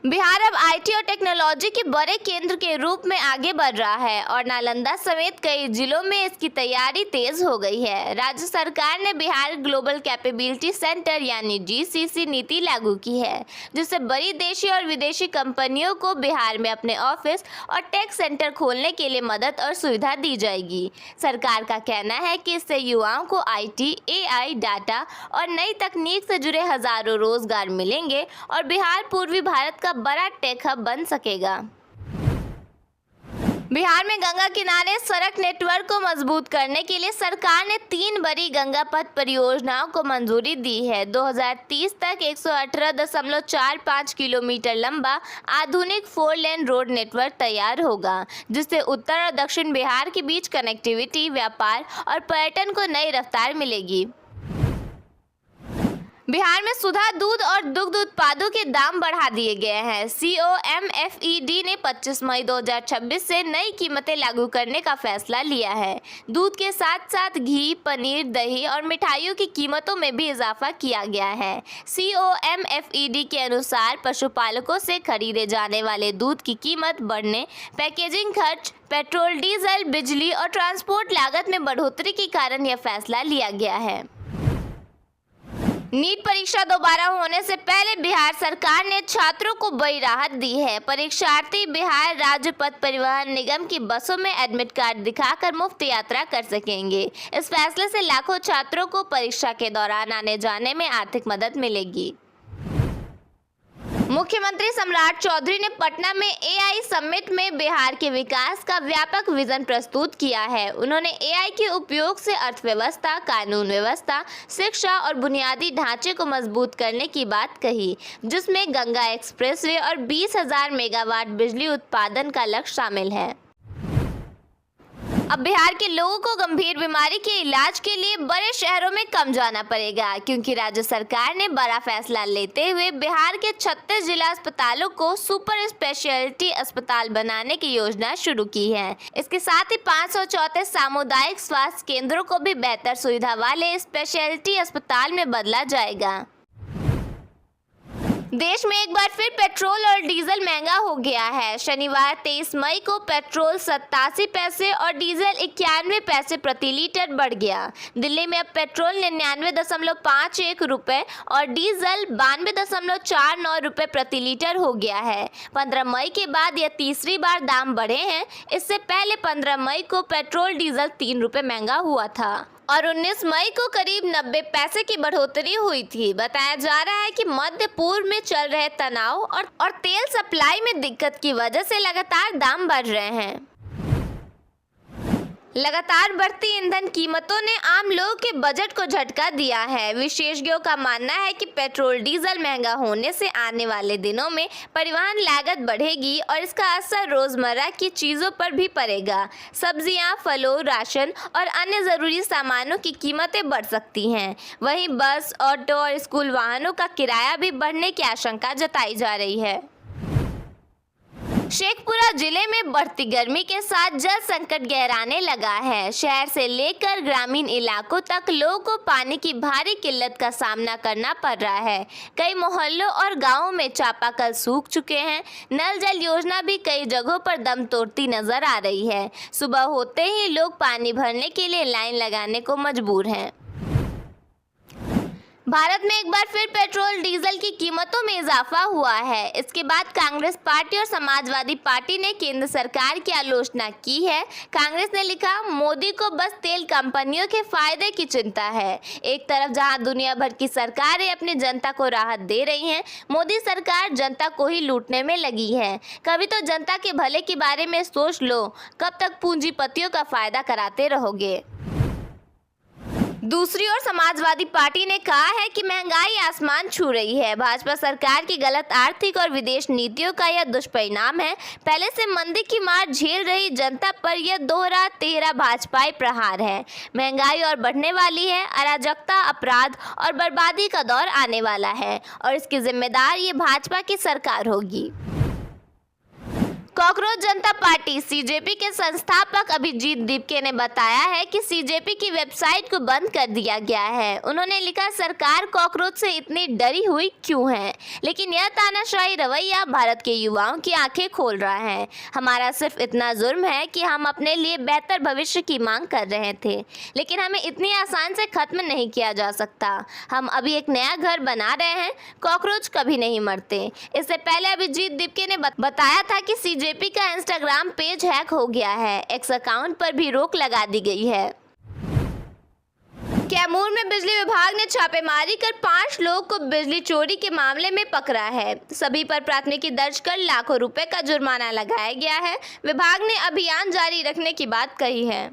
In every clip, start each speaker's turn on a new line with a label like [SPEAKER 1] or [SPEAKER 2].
[SPEAKER 1] बिहार अब आईटी और टेक्नोलॉजी के बड़े केंद्र के रूप में आगे बढ़ रहा है और नालंदा समेत कई जिलों में इसकी तैयारी तेज हो गई है। राज्य सरकार ने बिहार ग्लोबल कैपेबिलिटी सेंटर यानी जीसीसी नीति लागू की है, जिससे बड़ी देशी और विदेशी कंपनियों को बिहार में अपने ऑफिस और टेक सेंटर खोलने के लिए मदद और सुविधा दी जाएगी। सरकार का कहना है कि इससे युवाओं को आईटी, एआई, डाटा और नई तकनीक से जुड़े हजारों रोजगार मिलेंगे और बिहार पूर्वी भारत का बड़ा टेक हब बन सकेगा। बिहार में गंगा किनारे सड़क नेटवर्क को मजबूत करने के लिए सरकार ने 3 बड़ी गंगा पथ परियोजनाओं को मंजूरी दी है। 2030 तक 118.45 किलोमीटर लंबा आधुनिक 4 लेन रोड नेटवर्क तैयार होगा, जिससे उत्तर और दक्षिण बिहार के बीच कनेक्टिविटी, व्यापार और पर्यटन को नई रफ्तार मिलेगी। बिहार में सुधा दूध और दुग्ध उत्पादों के दाम बढ़ा दिए गए हैं। COMFED ने 25 मई 2026 से नई कीमतें लागू करने का फैसला लिया है। दूध के साथ साथ घी, पनीर, दही और मिठाइयों की कीमतों में भी इजाफा किया गया है। COMFED के अनुसार पशुपालकों से खरीदे जाने वाले दूध की कीमत बढ़ने, पैकेजिंग खर्च, पेट्रोल, डीजल, बिजली और ट्रांसपोर्ट लागत में बढ़ोतरी के कारण यह फैसला लिया गया है। नीट परीक्षा दोबारा होने से पहले बिहार सरकार ने छात्रों को बड़ी राहत दी है। परीक्षार्थी बिहार राज्य पथ परिवहन निगम की बसों में एडमिट कार्ड दिखाकर मुफ्त यात्रा कर सकेंगे। इस फैसले से लाखों छात्रों को परीक्षा के दौरान आने जाने में आर्थिक मदद मिलेगी। मुख्यमंत्री सम्राट चौधरी ने पटना में एआई समिट में बिहार के विकास का व्यापक विजन प्रस्तुत किया है। उन्होंने एआई के उपयोग से अर्थव्यवस्था, कानून व्यवस्था, शिक्षा और बुनियादी ढांचे को मजबूत करने की बात कही, जिसमें गंगा एक्सप्रेसवे और 20,000 मेगावाट बिजली उत्पादन का लक्ष्य शामिल है। अब बिहार के लोगों को गंभीर बीमारी के इलाज के लिए बड़े शहरों में कम जाना पड़ेगा, क्योंकि राज्य सरकार ने बड़ा फैसला लेते हुए बिहार के 36 जिला अस्पतालों को सुपर स्पेशलिटी अस्पताल बनाने की योजना शुरू की है। इसके साथ ही 534 सामुदायिक स्वास्थ्य केंद्रों को भी बेहतर सुविधा वाले स्पेशलिटी अस्पताल में बदला जाएगा। देश में एक बार फिर पेट्रोल और डीजल महंगा हो गया है। शनिवार 23 मई को पेट्रोल 87 पैसे और डीजल 91 पैसे प्रति लीटर बढ़ गया। दिल्ली में अब पेट्रोल 99.51 रुपये और डीजल 92.49 रुपये प्रति लीटर हो गया है। 15 मई के बाद यह तीसरी बार दाम बढ़े हैं। इससे पहले 15 मई को पेट्रोल डीजल 3 रुपये महंगा हुआ था और 19 मई को करीब 90 पैसे की बढ़ोतरी हुई थी। बताया जा रहा है कि मध्य पूर्व में चल रहे तनाव और तेल सप्लाई में दिक्कत की वजह से लगातार दाम बढ़ रहे हैं। लगातार बढ़ती ईंधन कीमतों ने आम लोगों के बजट को झटका दिया है। विशेषज्ञों का मानना है कि पेट्रोल डीजल महंगा होने से आने वाले दिनों में परिवहन लागत बढ़ेगी और इसका असर रोजमर्रा की चीजों पर भी पड़ेगा। सब्जियां, फलों, राशन और अन्य जरूरी सामानों की कीमतें बढ़ सकती हैं। वहीं बस, ऑटो और स्कूल वाहनों का किराया भी बढ़ने की आशंका जताई जा रही है। शेखपुरा जिले में बढ़ती गर्मी के साथ जल संकट गहराने लगा है। शहर से लेकर ग्रामीण इलाकों तक लोगों को पानी की भारी किल्लत का सामना करना पड़ रहा है। कई मोहल्लों और गांवों में चापाकल सूख चुके हैं। नल जल योजना भी कई जगहों पर दम तोड़ती नजर आ रही है। सुबह होते ही लोग पानी भरने के लिए लाइन लगाने को मजबूर हैं। भारत में एक बार फिर पेट्रोल डीजल की कीमतों में इजाफा हुआ है। इसके बाद कांग्रेस पार्टी और समाजवादी पार्टी ने केंद्र सरकार की आलोचना की है। कांग्रेस ने लिखा, मोदी को बस तेल कंपनियों के फायदे की चिंता है। एक तरफ जहां दुनिया भर की सरकारें अपनी जनता को राहत दे रही हैं, मोदी सरकार जनता को ही लूटने में लगी है। कभी तो जनता के भले के बारे में सोच लो, कब तक पूंजीपतियों का फायदा कराते रहोगे। दूसरी ओर समाजवादी पार्टी ने कहा है कि महंगाई आसमान छू रही है। भाजपा सरकार की गलत आर्थिक और विदेश नीतियों का यह दुष्परिणाम है। पहले से मंदी की मार झेल रही जनता पर यह दोहरा तेहरा भाजपाई प्रहार है। महंगाई और बढ़ने वाली है। अराजकता, अपराध और बर्बादी का दौर आने वाला है और इसकी जिम्मेदार ये भाजपा की सरकार होगी। कॉकरोच जनता पार्टी सीजेपी के संस्थापक अभिजीत दीपके ने बताया है कि सीजेपी की वेबसाइट को बंद कर दिया गया है। उन्होंने लिखा, सरकार कॉकरोच से इतनी डरी हुई क्यों है, लेकिन यह तानाशाही रवैया भारत के युवाओं की आंखें खोल रहा है। हमारा सिर्फ इतना जुर्म है कि हम अपने लिए बेहतर भविष्य की मांग कर रहे थे, लेकिन हमें इतनी आसान से खत्म नहीं किया जा सकता। हम अभी एक नया घर बना रहे हैं, कॉकरोच कभी नहीं मरते। इससे पहले अभिजीत दीपके ने बताया था कि सीजेपी का इंस्टाग्राम पेज हैक हो गया है। एक्स अकाउंट पर भी रोक लगा दी गई है। कैमूर में बिजली विभाग ने छापेमारी कर 5 लोगों को बिजली चोरी के मामले में पकड़ा है। सभी पर प्राथमिकी दर्ज कर लाखों रुपए का जुर्माना लगाया गया है। विभाग ने अभियान जारी रखने की बात कही है।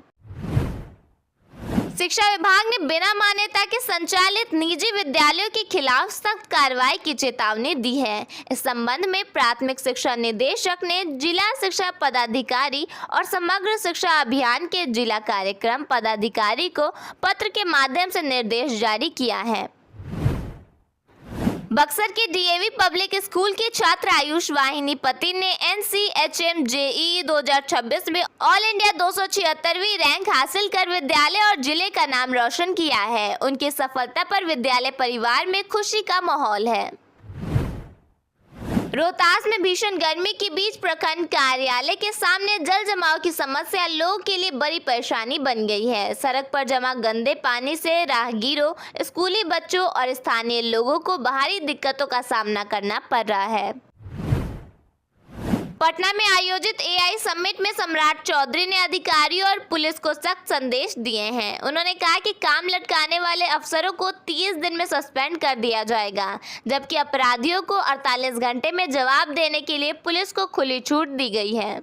[SPEAKER 1] शिक्षा विभाग ने बिना मान्यता के संचालित निजी विद्यालयों के खिलाफ सख्त कार्रवाई की चेतावनी दी है। इस संबंध में प्राथमिक शिक्षा निदेशक ने जिला शिक्षा पदाधिकारी और समग्र शिक्षा अभियान के जिला कार्यक्रम पदाधिकारी को पत्र के माध्यम से निर्देश जारी किया है। बक्सर के डीएवी पब्लिक स्कूल के छात्र आयुष वाहिनी पति ने NCHM JEE 2026 में ऑल इंडिया 276वीं रैंक हासिल कर विद्यालय और जिले का नाम रोशन किया है। उनकी सफलता पर विद्यालय परिवार में खुशी का माहौल है। रोहतास में भीषण गर्मी के बीच प्रखंड कार्यालय के सामने जल जमाव की समस्या लोगों के लिए बड़ी परेशानी बन गई है। सड़क पर जमा गंदे पानी से राहगीरों, स्कूली बच्चों और स्थानीय लोगों को बाहरी दिक्कतों का सामना करना पड़ रहा है। पटना में आयोजित AI समिट में सम्राट चौधरी ने अधिकारियों और पुलिस को सख्त संदेश दिए हैं। उन्होंने कहा कि काम लटकाने वाले अफसरों को 30 दिन में सस्पेंड कर दिया जाएगा, जबकि अपराधियों को 48 घंटे में जवाब देने के लिए पुलिस को खुली छूट दी गई है।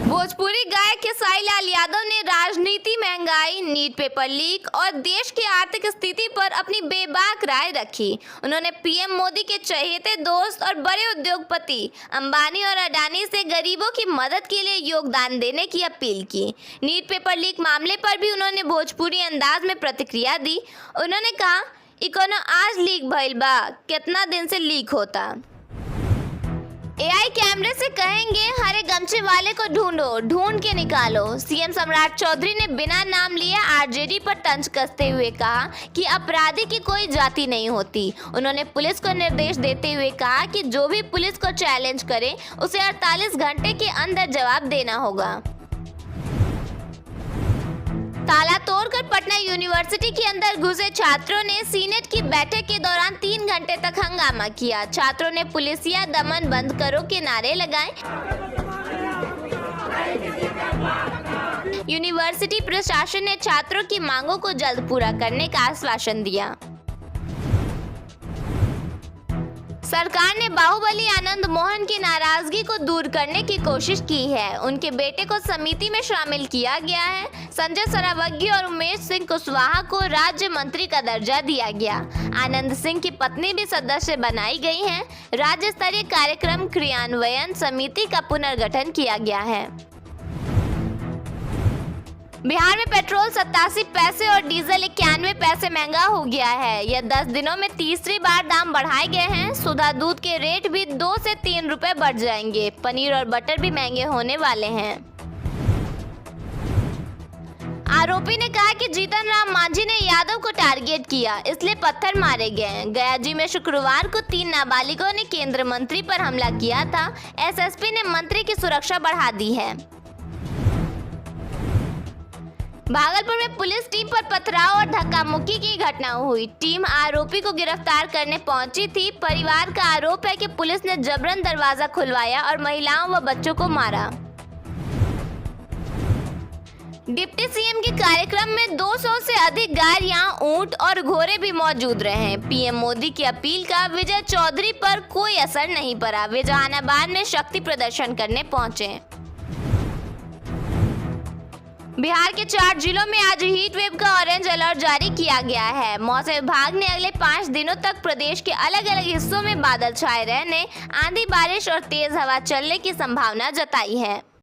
[SPEAKER 1] भोजपुरी गायक खेसारी लाल यादव ने राजनीति, महंगाई, नीट पेपर लीक और देश की आर्थिक स्थिति पर अपनी बेबाक राय रखी। उन्होंने पीएम मोदी के चहेते दोस्त और बड़े उद्योगपति अंबानी और अडानी से गरीबों की मदद के लिए योगदान देने की अपील की। नीट पेपर लीक मामले पर भी उन्होंने भोजपुरी अंदाज में प्रतिक्रिया दी। उन्होंने कहा, इकोनो आज लीक भइल बा, कितना दिन से लीक होता। AI कैमरे से कहेंगे, हरे गमछे वाले को ढूंढो, ढूंढ के निकालो। सीएम सम्राट चौधरी ने बिना नाम लिए आरजेडी पर तंज कसते हुए कहा कि अपराधी की कोई जाति नहीं होती। उन्होंने पुलिस को निर्देश देते हुए कहा कि जो भी पुलिस को चैलेंज करे उसे 48 घंटे के अंदर जवाब देना होगा। ताला तोड़कर पटना यूनिवर्सिटी के अंदर घुसे छात्रों ने सीनेट की बैठक के दौरान 3 घंटे तक हंगामा किया। छात्रों ने पुलिसिया दमन बंद करो के नारे लगाए। यूनिवर्सिटी प्रशासन ने छात्रों की मांगों को जल्द पूरा करने का आश्वासन दिया। सरकार ने बाहुबली आनंद मोहन की नाराजगी को दूर करने की कोशिश की है। उनके बेटे को समिति में शामिल किया गया है। संजय सरावगी और उमेश सिंह कुशवाहा को राज्य मंत्री का दर्जा दिया गया। आनंद सिंह की पत्नी भी सदस्य बनाई गई हैं। राज्य स्तरीय कार्यक्रम क्रियान्वयन समिति का पुनर्गठन किया गया है। बिहार में पेट्रोल 87 पैसे और डीजल 91 पैसे महंगा हो गया है। यह 10 दिनों में तीसरी बार दाम बढ़ाए गए हैं। सुधा दूध के रेट भी 2 से 3 रुपए बढ़ जाएंगे। पनीर और बटर भी महंगे होने वाले हैं। आरोपी ने कहा कि जीतन राम मांझी ने यादव को टारगेट किया, इसलिए पत्थर मारे गए। गयाजी में शुक्रवार को 3 नाबालिगों ने केंद्रीय मंत्री पर हमला किया था। एसएसपी ने मंत्री की सुरक्षा बढ़ा दी है। भागलपुर में पुलिस टीम पर पथराव और धक्का मुक्की की घटना हुई। टीम आरोपी को गिरफ्तार करने पहुंची थी। परिवार का आरोप है कि पुलिस ने जबरन दरवाजा खुलवाया और महिलाओं व बच्चों को मारा। डिप्टी सीएम के कार्यक्रम में 200 से अधिक गाड़ियां, ऊंट और घोड़े भी मौजूद रहे। पीएम मोदी की अपील का विजय चौधरी पर कोई असर नहीं पड़ा। वे जहानाबाद में शक्ति प्रदर्शन करने पहुंचे। बिहार के 4 जिलों में आज हीट वेव का ऑरेंज अलर्ट जारी किया गया है। मौसम विभाग ने अगले 5 दिनों तक प्रदेश के अलग अलग हिस्सों में बादल छाए रहने, आंधी, बारिश और तेज हवा चलने की संभावना जताई है।